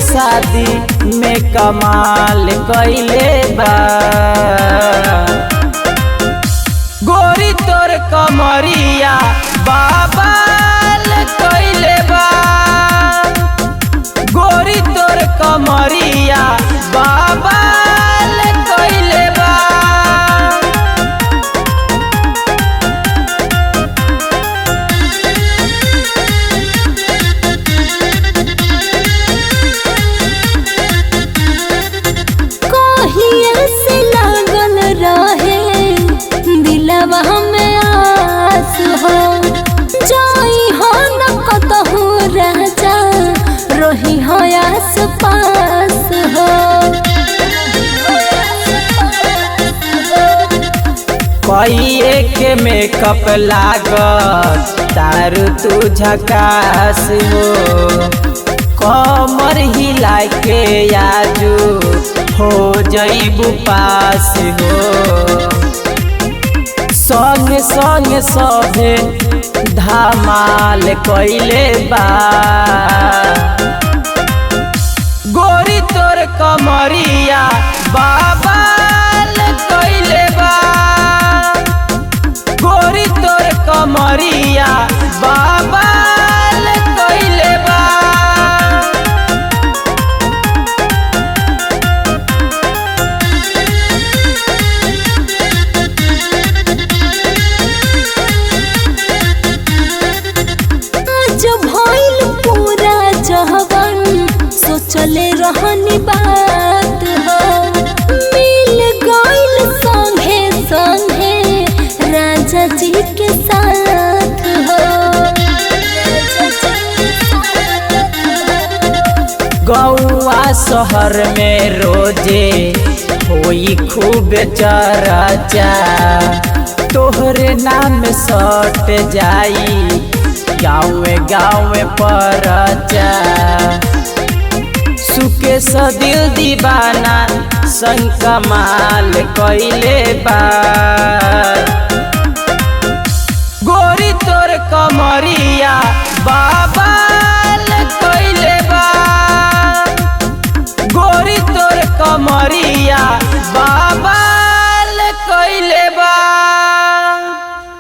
शादी में कमाल कइले बा। गोरी तोर कमरिया बाबाल कइले बा। गोरी तोर कमरिया बाबाल कइले बा। में आस हो जाई हो न कतहु राजा रही हो आस पास हो। कइए के मेकअप लागत तारू तू झकास हो। कमर हिला के आजू हो जइबू पास हो। संग संग सभे धमाल कइले बा। गोरी तोर कमरिया बाबाल कइले बा। गोरी तोर कमरिया बाबाल कइले बा। सोचले रहनी बात हो मिल गइल संगे संगे राजा जी के साथ हो। गौआ शहर में रोजे होई खूब चर्चा। तोहरे नाम सट जाई गाँव गाँव परचा। सुके दिल दीवाना संग कमाल कइले बा। गोरी तोर कमरिया बाबाल कइले बा। गोरी तोर कमरिया